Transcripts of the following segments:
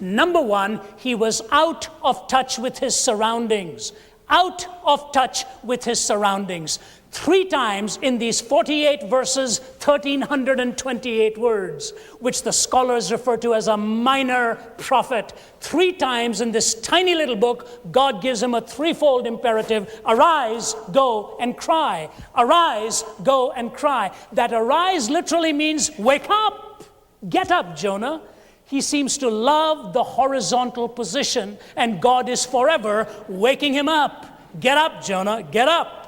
Number one, he was out of touch with his surroundings. Out of touch with his surroundings. 3 times in these 48 verses, 1,328 words, which the scholars refer to as a minor prophet. 3 times in this tiny little book, God gives him a threefold imperative: arise, go, and cry. Arise, go, and cry. That arise literally means wake up. Get up, Jonah. He seems to love the horizontal position, and God is forever waking him up. Get up, Jonah, get up.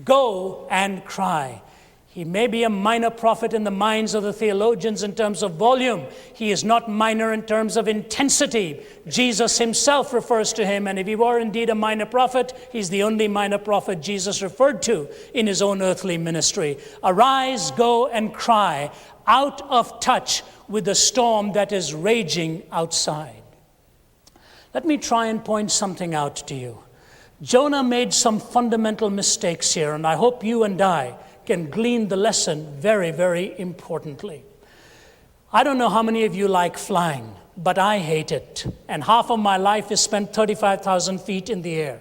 Go and cry. He may be a minor prophet in the minds of the theologians in terms of volume. He is not minor in terms of intensity. Jesus himself refers to him, and if he were indeed a minor prophet, he's the only minor prophet Jesus referred to in his own earthly ministry. Arise, go and cry, out of touch with the storm that is raging outside. Let me try and point something out to you. Jonah made some fundamental mistakes here, and I hope you and I can glean the lesson very, very importantly. I don't know how many of you like flying, but I hate it. And half of my life is spent 35,000 feet in the air.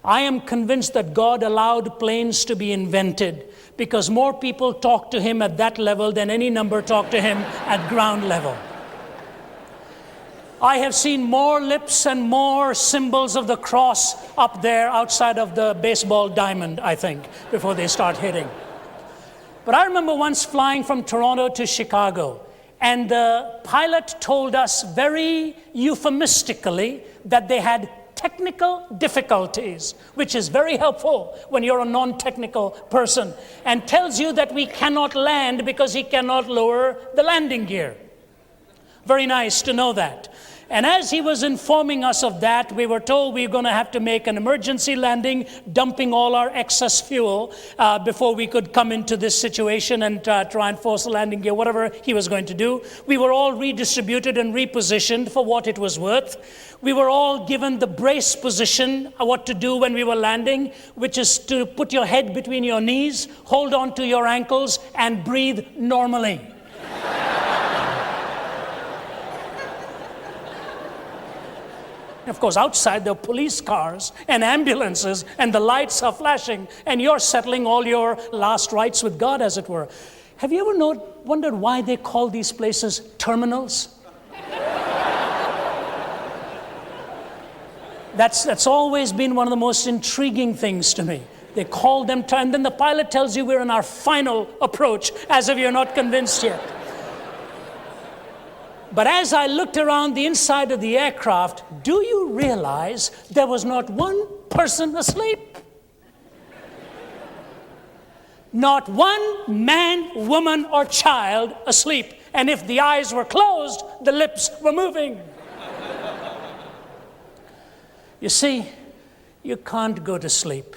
I am convinced that God allowed planes to be invented because more people talk to him at that level than any number talk to him at ground level. I have seen more lips and more symbols of the cross up there outside of the baseball diamond, I think, before they start hitting. But I remember once flying from Toronto to Chicago, and the pilot told us very euphemistically that they had technical difficulties, which is very helpful when you're a non-technical person, and tells you that we cannot land because he cannot lower the landing gear. Very nice to know that. And as he was informing us of that, we were told we were going to have to make an emergency landing, dumping all our excess fuel before we could come into this situation and try and force the landing gear, whatever he was going to do. We were all redistributed and repositioned for what it was worth. We were all given the brace position, what to do when we were landing, which is to put your head between your knees, hold on to your ankles, and breathe normally. Of course, outside there are police cars and ambulances, and the lights are flashing, and you're settling all your last rites with God, as it were. Have you ever wondered why they call these places terminals? That's always been one of the most intriguing things to me. They call them and then the pilot tells you we're in our final approach, as if you're not convinced yet. But as I looked around the inside of the aircraft, do you realize there was not one person asleep? Not one man, woman, or child asleep. And if the eyes were closed, the lips were moving. You see, you can't go to sleep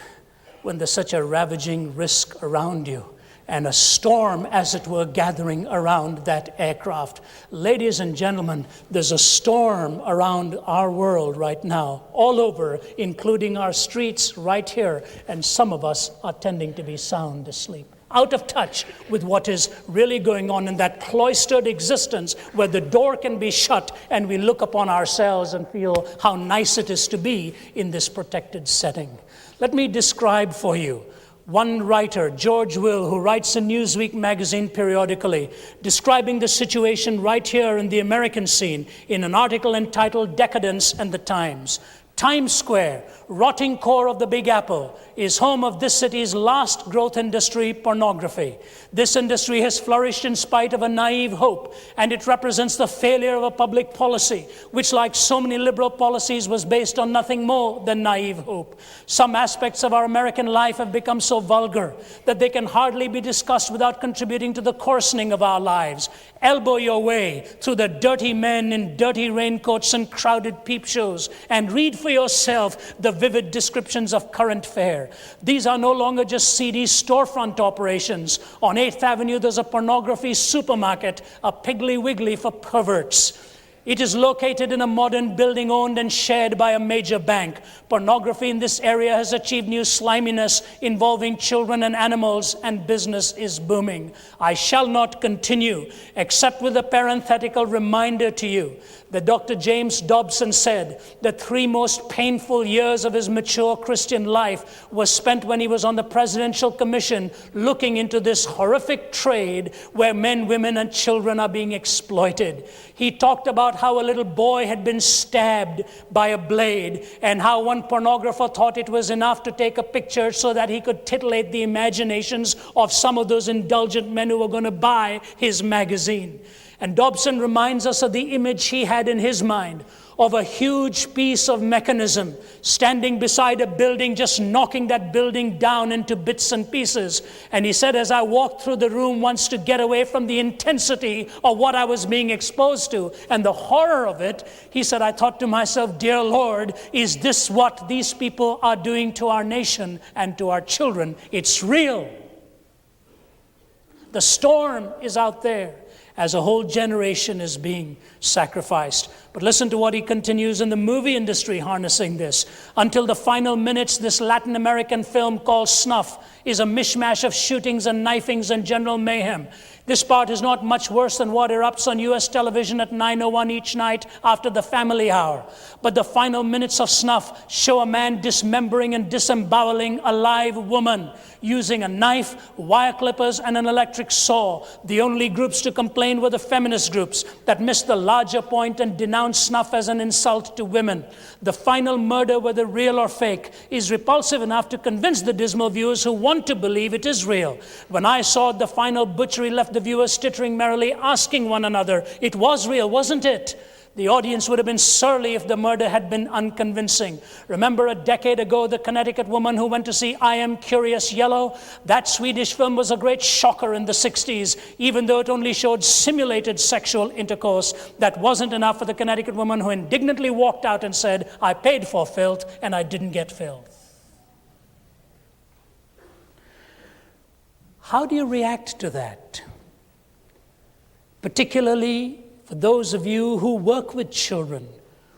when there's such a ravaging risk around you, and a storm, as it were, gathering around that aircraft. Ladies and gentlemen, there's a storm around our world right now, all over, including our streets right here, and some of us are tending to be sound asleep, out of touch with what is really going on in that cloistered existence where the door can be shut and we look upon ourselves and feel how nice it is to be in this protected setting. Let me describe for you one writer, George Will, who writes in Newsweek magazine periodically, describing the situation right here in the American scene in an article entitled Decadence and the Times. Times Square, rotting core of the Big Apple, is home of this city's last growth industry, pornography. This industry has flourished in spite of a naive hope, and it represents the failure of a public policy, which, like so many liberal policies, was based on nothing more than naive hope. Some aspects of our American life have become so vulgar that they can hardly be discussed without contributing to the coarsening of our lives. Elbow your way through the dirty men in dirty raincoats and crowded peep shows, and read for yourself the vivid descriptions of current fare. These are no longer just seedy storefront operations. On 8th Avenue, there's a pornography supermarket, a Piggly Wiggly for perverts. It is located in a modern building owned and shared by a major bank. Pornography in this area has achieved new sliminess involving children and animals, and business is booming. I shall not continue, except with a parenthetical reminder to you that Dr. James Dobson said the 3 most painful years of his mature Christian life was spent when he was on the Presidential Commission looking into this horrific trade where men, women, and children are being exploited. He talked about how a little boy had been stabbed by a blade and how one pornographer thought it was enough to take a picture so that he could titillate the imaginations of some of those indulgent men who were going to buy his magazine. And Dobson reminds us of the image he had in his mind of a huge piece of mechanism standing beside a building, just knocking that building down into bits and pieces. And he said, as I walked through the room once to get away from the intensity of what I was being exposed to and the horror of it, he said, I thought to myself, dear Lord, is this what these people are doing to our nation and to our children? It's real. The storm is out there as a whole generation is being sacrificed. But listen to what he continues in the movie industry harnessing this. Until the final minutes, this Latin American film called Snuff is a mishmash of shootings and knifings and general mayhem. This part is not much worse than what erupts on U.S. television at 9:01 each night after the family hour. But the final minutes of Snuff show a man dismembering and disemboweling a live woman using a knife, wire clippers, and an electric saw. The only groups to complain were the feminist groups that missed the larger point and denounced Snuff as an insult to women. The final murder, whether real or fake, is repulsive enough to convince the dismal viewers who want to believe it is real. When I saw the final butchery, left the viewers tittering merrily, asking one another, it was real, wasn't it? The audience would have been surly if the murder had been unconvincing. Remember a decade ago, the Connecticut woman who went to see I Am Curious Yellow? That Swedish film was a great shocker in the 60s, even though it only showed simulated sexual intercourse. That wasn't enough for the Connecticut woman who indignantly walked out and said, I paid for filth and I didn't get filth. How do you react to that? Particularly for those of you who work with children,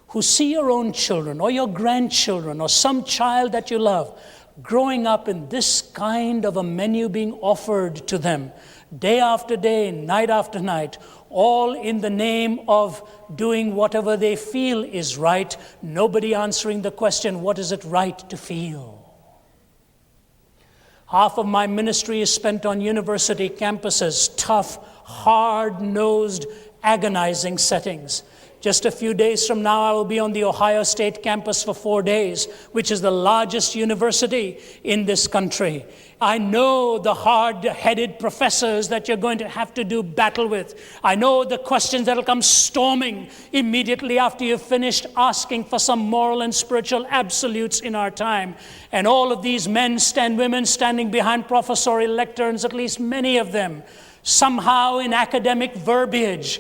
who see your own children or your grandchildren or some child that you love growing up in this kind of a menu being offered to them day after day, night after night, all in the name of doing whatever they feel is right, nobody answering the question, what is it right to feel? Half of my ministry is spent on university campuses, tough, hard-nosed, agonizing settings. Just a few days from now, I will be on the Ohio State campus for 4 days, which is the largest university in this country. I know the hard-headed professors that you're going to have to do battle with. I know the questions that will come storming immediately after you've finished asking for some moral and spiritual absolutes in our time. And all of these men and women standing behind professorial lecterns, at least many of them, somehow in academic verbiage,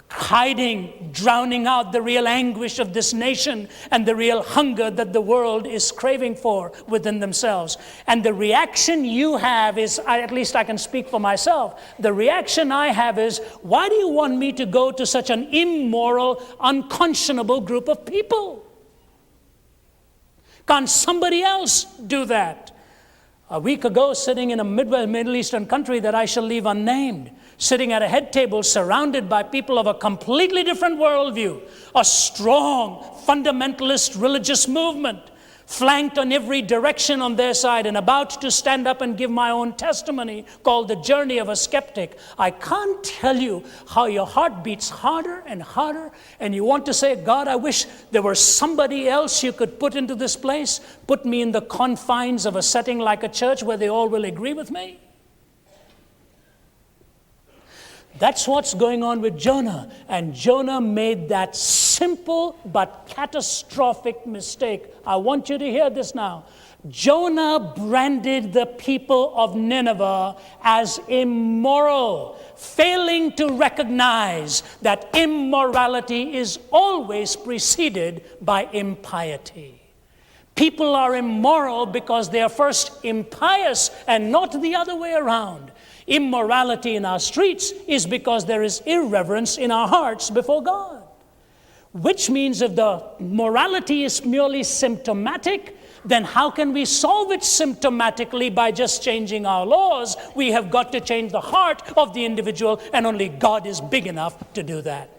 hiding, drowning out the real anguish of this nation and the real hunger that the world is craving for within themselves. And the reaction you have is, at least I can speak for myself, the reaction I have is, why do you want me to go to such an immoral, unconscionable group of people? Can't somebody else do that? A week ago, sitting in a Middle Eastern country that I shall leave unnamed, sitting at a head table surrounded by people of a completely different worldview, a strong fundamentalist religious movement, flanked on every direction on their side and about to stand up and give my own testimony called The Journey of a Skeptic. I can't tell you how your heart beats harder and harder and you want to say, God, I wish there were somebody else you could put into this place, put me in the confines of a setting like a church where they all will agree with me. That's what's going on with Jonah. And Jonah made that simple but catastrophic mistake. I want you to hear this now. Jonah branded the people of Nineveh as immoral, failing to recognize that immorality is always preceded by impiety. People are immoral because they are first impious and not the other way around. Immorality in our streets is because there is irreverence in our hearts before God. Which means if the morality is merely symptomatic, then how can we solve it symptomatically by just changing our laws? We have got to change the heart of the individual, and only God is big enough to do that.